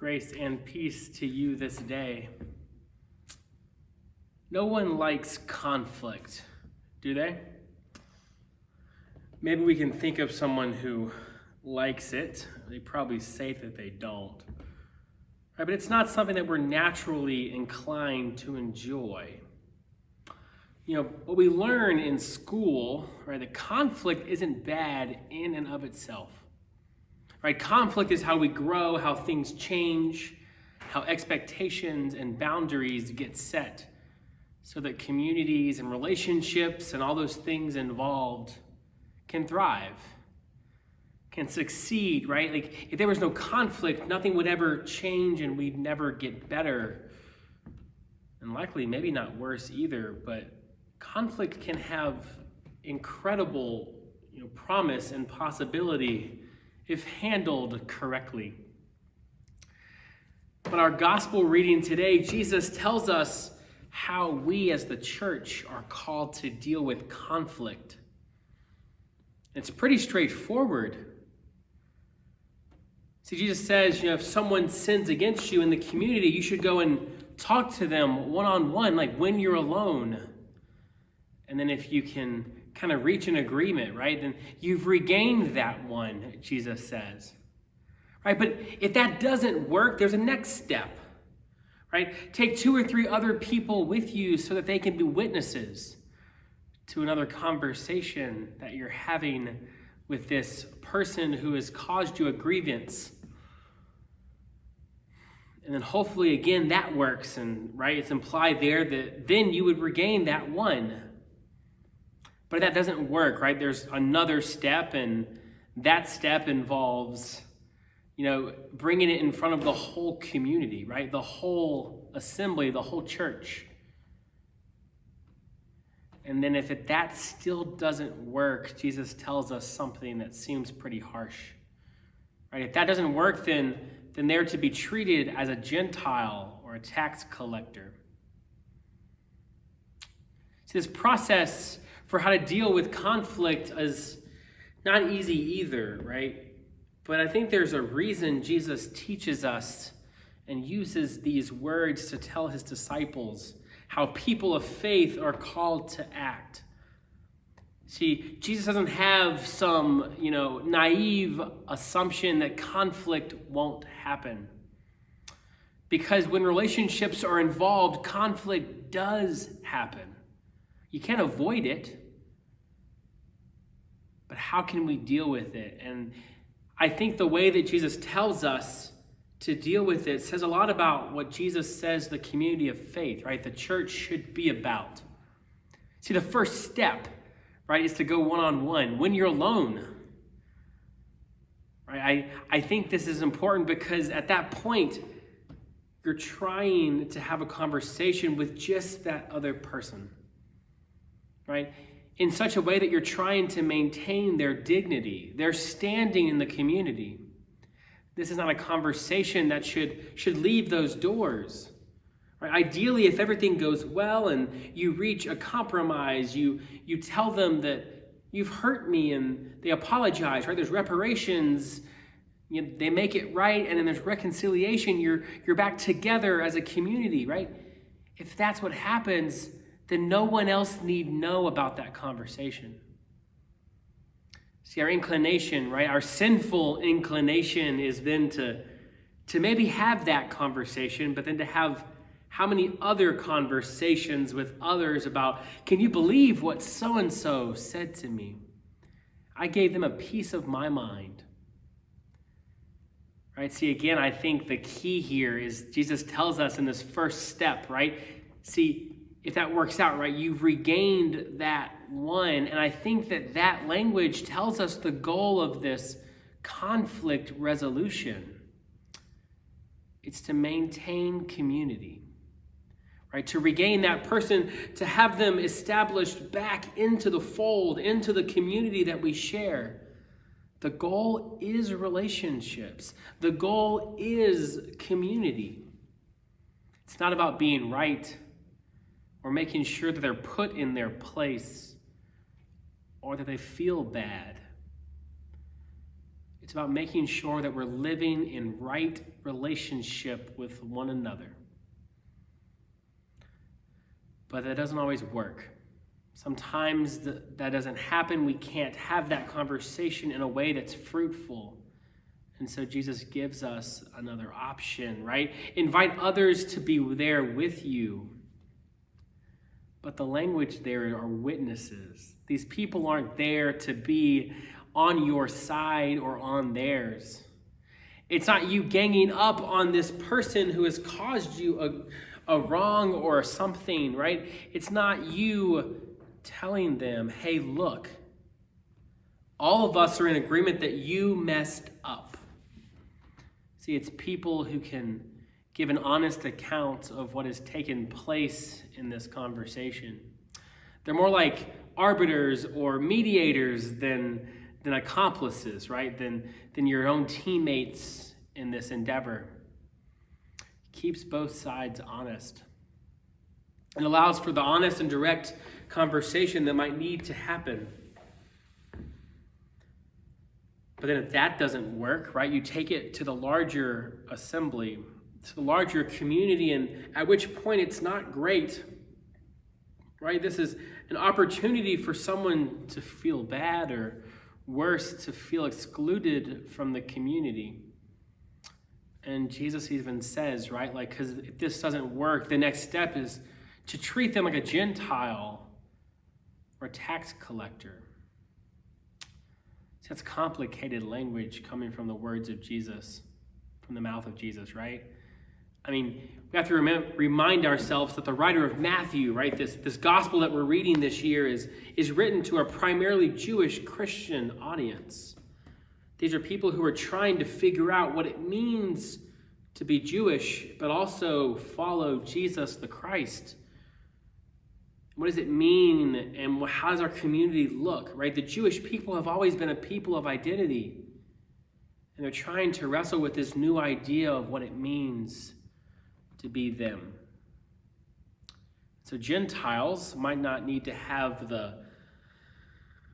Grace and peace to you this day. No one likes conflict, do they? Maybe we can think of someone who likes it. They probably say that they don't. Right, but it's not something that we're naturally inclined to enjoy. You know, what we learn in school, right, that conflict isn't bad in and of itself. Right? Conflict is how we grow, how things change, how expectations and boundaries get set so that communities and relationships and all those things involved can thrive, can succeed, right? Like if there was no conflict, nothing would ever change and we'd never get better. And likely maybe not worse either, but conflict can have incredible, promise and possibility if handled correctly. But our gospel reading today, Jesus tells us how we as the church are called to deal with conflict. It's pretty straightforward. See, Jesus says, if someone sins against you in the community, you should go and talk to them one-on-one, like when you're alone. And then if you can kind of reach an agreement, right, then you've regained that one, Jesus says. Right, but if that doesn't work, there's a next step, right? Take 2 or 3 other people with you so that they can be witnesses to another conversation that you're having with this person who has caused you a grievance. And then hopefully, again, that works. And right, it's implied there that then you would regain that one. But if that doesn't work, right, there's another step, and that step involves, bringing it in front of the whole community, right? The whole assembly, the whole church. And then if that still doesn't work, Jesus tells us something that seems pretty harsh. Right? If that doesn't work, then they're to be treated as a Gentile or a tax collector. See, this process for how to deal with conflict is not easy either, right? But I think there's a reason Jesus teaches us and uses these words to tell his disciples how people of faith are called to act. See, Jesus doesn't have some, naive assumption that conflict won't happen. Because when relationships are involved, conflict does happen. You can't avoid it. But how can we deal with it? And I think the way that Jesus tells us to deal with it says a lot about what Jesus says the community of faith, right, the church should be about. See, the first step, right, is to go one-on-one when you're alone. Right? I think this is important because at that point, you're trying to have a conversation with just that other person, right? In such a way that you're trying to maintain their dignity, their standing in the community. This is not a conversation that should leave those doors. Right? Ideally, if everything goes well and you reach a compromise, you tell them that you've hurt me and they apologize, right? There's reparations, they make it right, and then there's reconciliation. You're back together as a community, right? If that's what happens, then no one else need know about that conversation. See, our inclination, right, our sinful inclination is then to maybe have that conversation, but then to have how many other conversations with others about, can you believe what so-and-so said to me? I gave them a piece of my mind. Right, see, again, I think the key here is Jesus tells us in this first step, right? See, if that works out, right, you've regained that one. And I think that language tells us the goal of this conflict resolution. It's to maintain community, right? To regain that person, to have them established back into the fold, into the community that we share. The goal is relationships. The goal is community. It's not about being right or making sure that they're put in their place or that they feel bad. It's about making sure that we're living in right relationship with one another. But that doesn't always work. Sometimes that doesn't happen. We can't have that conversation in a way that's fruitful. And so Jesus gives us another option, right? Invite others to be there with you. But the language there are witnesses. These people aren't there to be on your side or on theirs. It's not you ganging up on this person who has caused you a wrong or something, right? It's not you telling them, hey, look, all of us are in agreement that you messed up. See, it's people who can give an honest account of what has taken place in this conversation. They're more like arbiters or mediators than accomplices, right? Than your own teammates in this endeavor. Keeps both sides honest. It allows for the honest and direct conversation that might need to happen. But then if that doesn't work, right, you take it to the larger assembly, to the larger community, and at which point it's not great, right? This is an opportunity for someone to feel bad, or worse, to feel excluded from the community. And Jesus even says, right, like, because if this doesn't work, the next step is to treat them like a Gentile or a tax collector. See, that's complicated language coming from the words of Jesus, from the mouth of Jesus, right? I mean, we have to remind ourselves that the writer of Matthew, right, this gospel that we're reading this year is written to a primarily Jewish Christian audience. These are people who are trying to figure out what it means to be Jewish, but also follow Jesus the Christ. What does it mean, and how does our community look, right? The Jewish people have always been a people of identity, and they're trying to wrestle with this new idea of what it means to be them. So Gentiles might not need to have the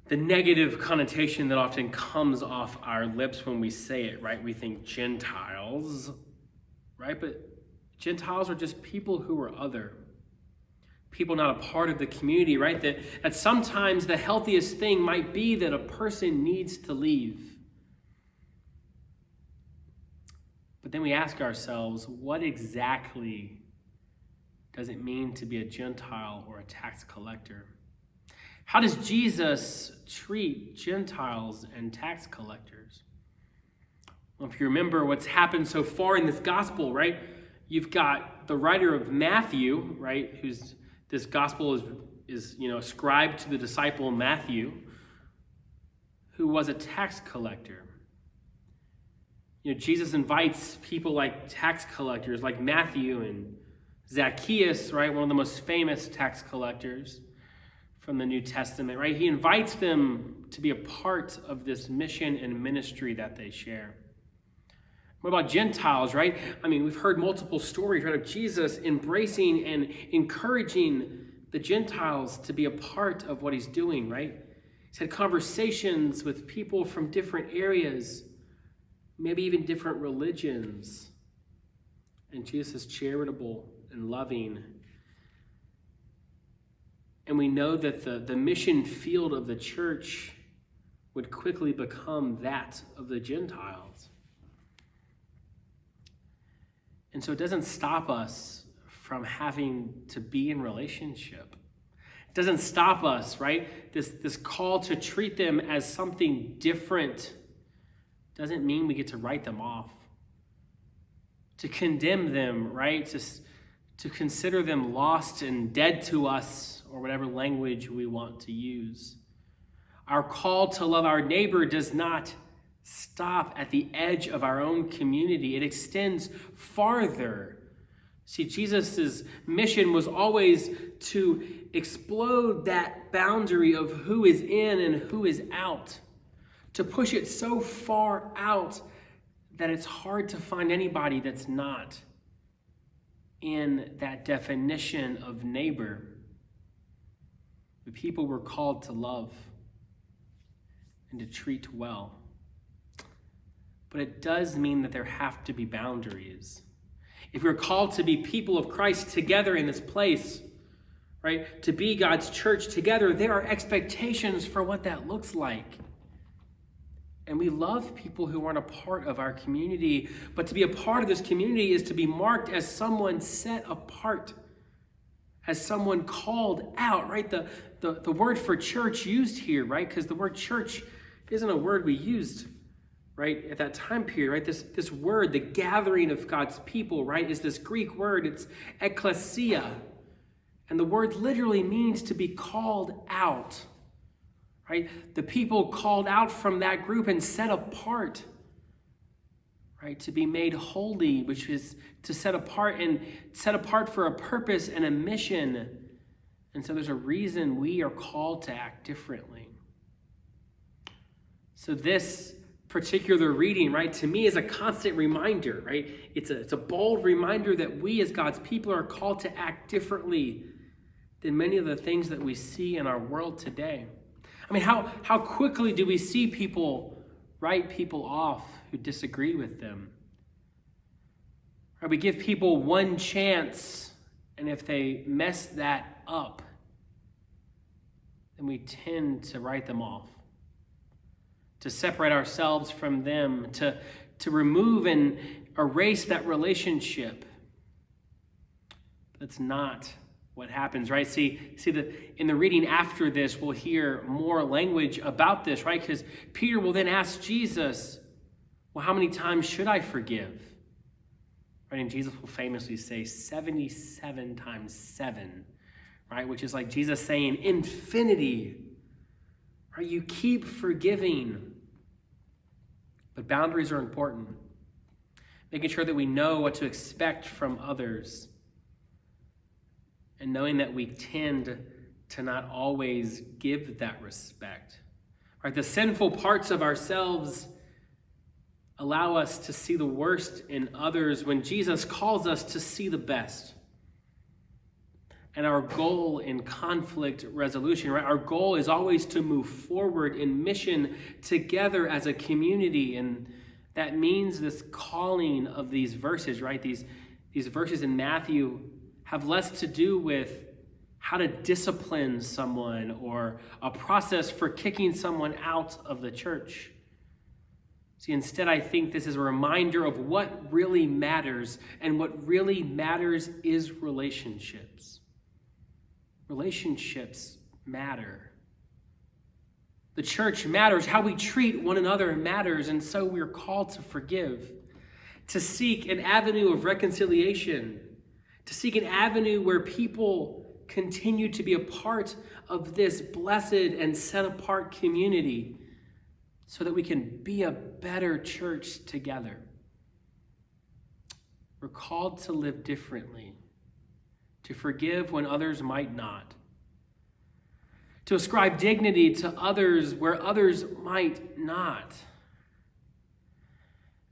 negative connotation that often comes off our lips when we say it, right? We think Gentiles, right? But Gentiles are just people who are other. People not a part of the community, right? That sometimes the healthiest thing might be that a person needs to leave. But then we ask ourselves, what exactly does it mean to be a Gentile or a tax collector? How does Jesus treat Gentiles and tax collectors? Well, if you remember what's happened so far in this gospel, right? You've got the writer of Matthew, right? This gospel is ascribed to the disciple Matthew, who was a tax collector. Jesus invites people like tax collectors, like Matthew and Zacchaeus, right? One of the most famous tax collectors from the New Testament, right? He invites them to be a part of this mission and ministry that they share. What about Gentiles, right? I mean, we've heard multiple stories, right, of Jesus embracing and encouraging the Gentiles to be a part of what he's doing, right? He's had conversations with people from different areas, maybe even different religions. And Jesus is charitable and loving. And we know that the mission field of the church would quickly become that of the Gentiles. And so it doesn't stop us from having to be in relationship. It doesn't stop us, right? This call to treat them as something different doesn't mean we get to write them off. To condemn them, right? To consider them lost and dead to us, or whatever language we want to use. Our call to love our neighbor does not stop at the edge of our own community. It extends farther. See, Jesus' mission was always to explode that boundary of who is in and who is out, to push it so far out that it's hard to find anybody that's not in that definition of neighbor. The people were called to love and to treat well. but it does mean that there have to be boundaries. If we're called to be people of Christ together in this place, right, to be God's church together, there are expectations for what that looks like. And we love people who aren't a part of our community, but to be a part of this community is to be marked as someone set apart, as someone called out, right? The word for church used here, right? Because the word church isn't a word we used, right, at that time period, right? This word, the gathering of God's people, right, is this Greek word. It's ekklesia. And the word literally means to be called out, right? The people called out from that group and set apart, right? To be made holy, which is to set apart for a purpose and a mission. And so there's a reason we are called to act differently. So this particular reading, right, to me is a constant reminder, right? It's a bold reminder that we as God's people are called to act differently than many of the things that we see in our world today. I mean, how quickly do we see people write people off who disagree with them? Right, we give people one chance, and if they mess that up, then we tend to write them off, to separate ourselves from them, to remove and erase that relationship. That's not what happens, right? See that in the reading after this, we'll hear more language about this, right? Because Peter will then ask Jesus, well, how many times should I forgive? Right? And Jesus will famously say 77 times 7, right? Which is like Jesus saying infinity, right? You keep forgiving. But boundaries are important. Making sure that we know what to expect from others. And knowing that we tend to not always give that respect. Right? The sinful parts of ourselves allow us to see the worst in others when Jesus calls us to see the best. And our goal in conflict resolution, right? Our goal is always to move forward in mission together as a community. And that means this calling of these verses, right? These verses in Matthew have less to do with how to discipline someone or a process for kicking someone out of the church. See, instead, I think this is a reminder of what really matters, and what really matters is relationships. Relationships matter. The church matters. How we treat one another matters, and so we're called to forgive, to seek an avenue of reconciliation, to seek an avenue where people continue to be a part of this blessed and set-apart community so that we can be a better church together. We're called to live differently, to forgive when others might not, to ascribe dignity to others where others might not.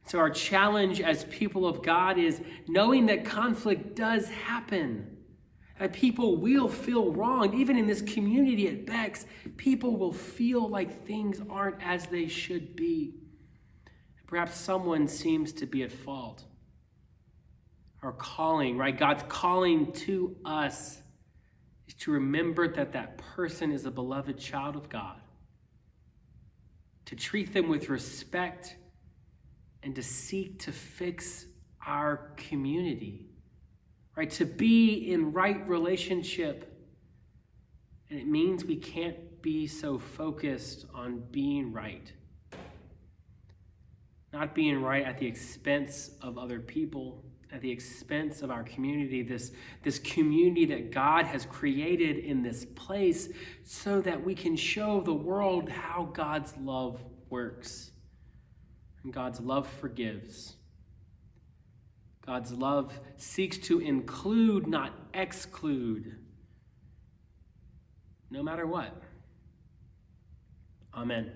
So our challenge as people of God is knowing that conflict does happen, that people will feel wronged. Even in this community at Bex, people will feel like things aren't as they should be. Perhaps someone seems to be at fault. Our calling, right? God's calling to us is to remember that that person is a beloved child of God, to treat them with respect, and to seek to fix our community, right? To be in right relationship. And it means we can't be so focused on being right. Not being right at the expense of other people, at the expense of our community, this community that God has created in this place so that we can show the world how God's love works. And God's love forgives. God's love seeks to include, not exclude, no matter what. Amen.